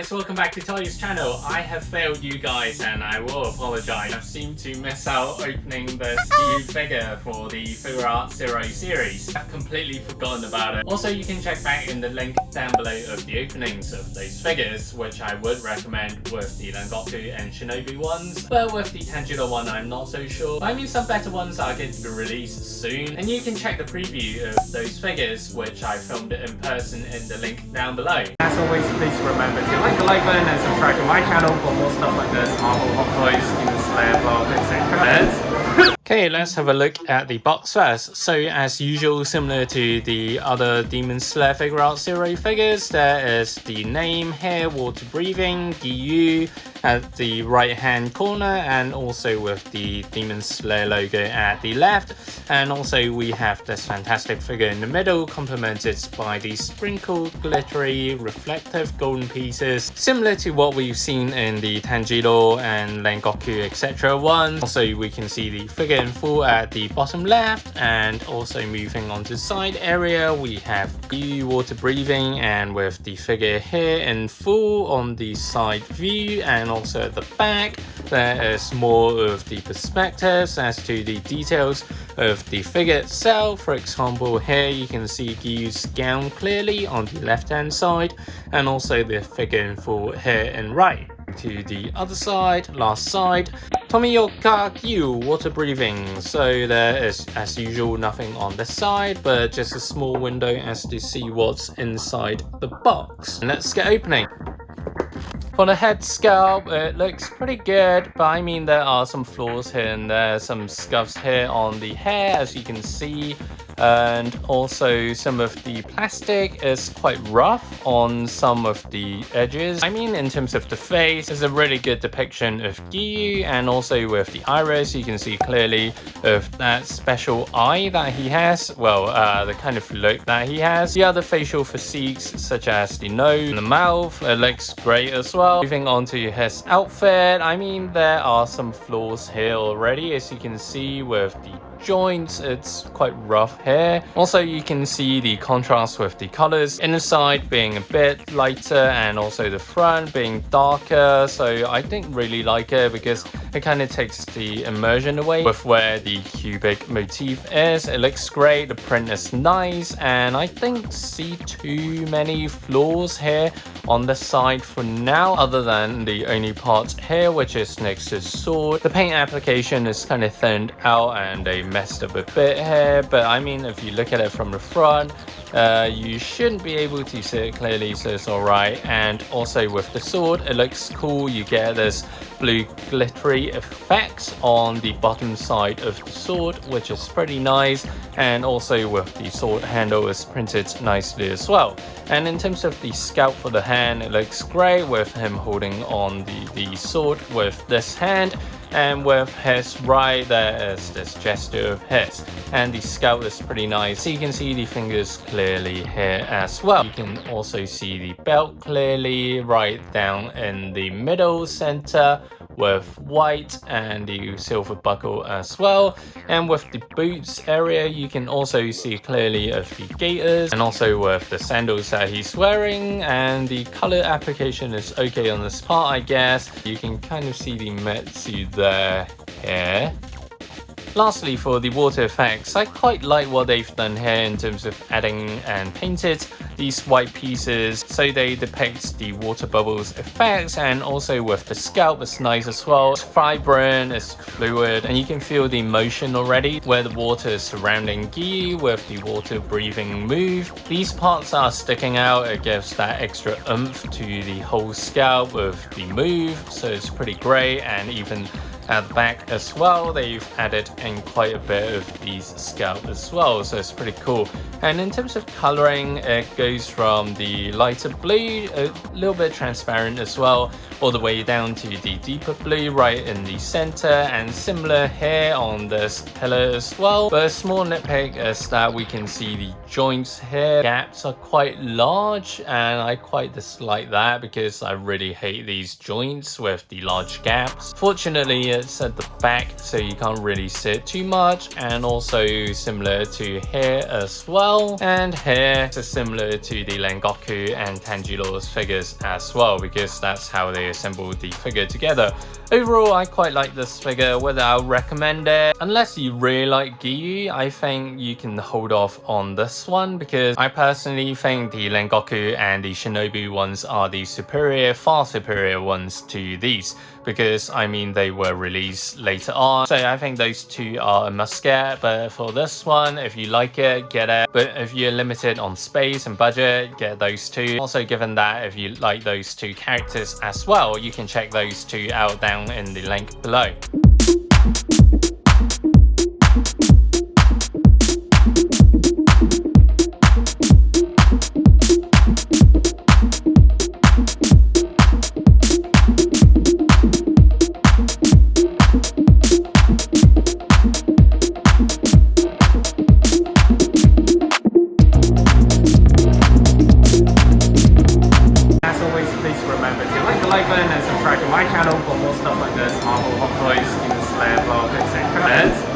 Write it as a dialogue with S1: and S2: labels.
S1: guys, welcome back to Toyo's channel. I have failed you guys and I will apologise. I seem to miss out opening the Giyu figure for the Figuarts ZERO series. I've completely forgotten about it. Also, you can check back in the link down below of the openings of those figures, which I would recommend with the Unbox and Shinobi ones. But with the Tanjiro one, I'm not so sure. But I mean, some better ones are going to be released soon. And you can check the preview of those figures, which I filmed it in person in the link down below. As always, please remember to like the like button and subscribe to my channel for more stuff like this, Marvel, Hot Toys, Demon Slayer vlogs, etc. Okay, let's have a look at the box first. So as usual, similar to the other Demon Slayer Figuarts ZERO figures, there is the name here, water breathing, Giyu, at the right hand corner, and also with the Demon Slayer logo at the left. And also we have this fantastic figure in the middle, complemented by these sprinkled glittery reflective golden pieces, similar to what we've seen in the Tanjiro and Rengoku etc. ones. Also we can see the figure in full at the bottom left, and also moving on to the side area we have Giyu water breathing, and with the figure here in full on the side view, and also at the back there is more of the perspectives as to the details of the figure itself. For example, here you can see Giyu's gown clearly on the left hand side, and also the figure in full here and right. To the other side, last side,冨岡義勇water breathing. So there is, as usual, nothing on this side, but just a small window as to see what's inside the box. And let's get opening. For the head sculpt, it looks pretty good, but I mean there are some flaws here and there, some scuffs here on the hair as you can see, and also some of the plastic is quite rough on some of the edges. I mean, in terms of the face, it's a really good depiction of Giyu, and also with the iris you can see clearly of that special eye that he has, well, the kind of look that he has. The other facial physiques such as the nose and the mouth, it looks great as well. Moving on to his outfit, I mean there are some flaws here already, as you can see with the joints, it's quite rough here. Also you can see the contrast with the colors, inner side being a bit lighter and also the front being darker, so I didn't really like it because it kind of takes the immersion away with where the cubic motif is. It looks great, the print is nice, and I don't see too many flaws here on the side for now, other than the only part here which is next to the sword. The paint application is kind of thinned out and they messed up a bit here, but I mean if you look at it from the front, you shouldn't be able to see it clearly, so it's alright. And also with the sword, it looks cool. You get this blue glittery effect on the bottom side of the sword, which is pretty nice, and also with the sword handle is printed nicely as well. And in terms of the sculpt for the hand, it looks great with him holding on the sword with this hand, and with his right there is this gesture of his, and the sculpt is pretty nice. So you can see the fingers clearly here as well. You can also see the belt clearly right down in the middle center with white and the silver buckle as well. And with the boots area you can also see clearly of the gaiters, and also with the sandals that he's wearing, and the color application is okay on this part I guess. You can kind of see the Kimetsu there here. Lastly, for the water effects, I quite like what they've done here in terms of adding and painted these white pieces so they depict the water bubbles effects, and also with the sculpt it's nice as well. It's vibrant, it's fluid, and you can feel the motion already where the water is surrounding Giyu with the water breathing move. These parts are sticking out, it gives that extra oomph to the whole sculpt with the move, so it's pretty great. And even at the back as well, they've added in quite a bit of these sculpt as well, so it's pretty cool. And in terms of coloring, it goes from the lighter blue, a little bit transparent as well, all the way down to the deeper blue right in the center, and similar here on this pillar as well. But a small nitpick is that we can see the joints here, gaps are quite large, and I quite dislike that because I really hate these joints with the large gaps. Fortunately it's at the back, so you can't really see it too much, and also similar to here as well. And here is similar to the Rengoku and Tanjiro's figures as well, because that's how they assembled the figure together. Overall, I quite like this figure. Whether I'll recommend it, unless you really like Giyu, I think you can hold off on this one, because I personally think the Rengoku and the Shinobu ones are the far superior ones to these, because I mean they were released later on, so I think those two are a must get. But for this one, if you like it, get it. But if you're limited on space and budget, get those two. Also, given that if you like those two characters as well, you can check those two out down in the link below. Remember to like the like button and subscribe to my channel for more stuff like this, Marvel, Hot Toys, Demon Slayer, etc.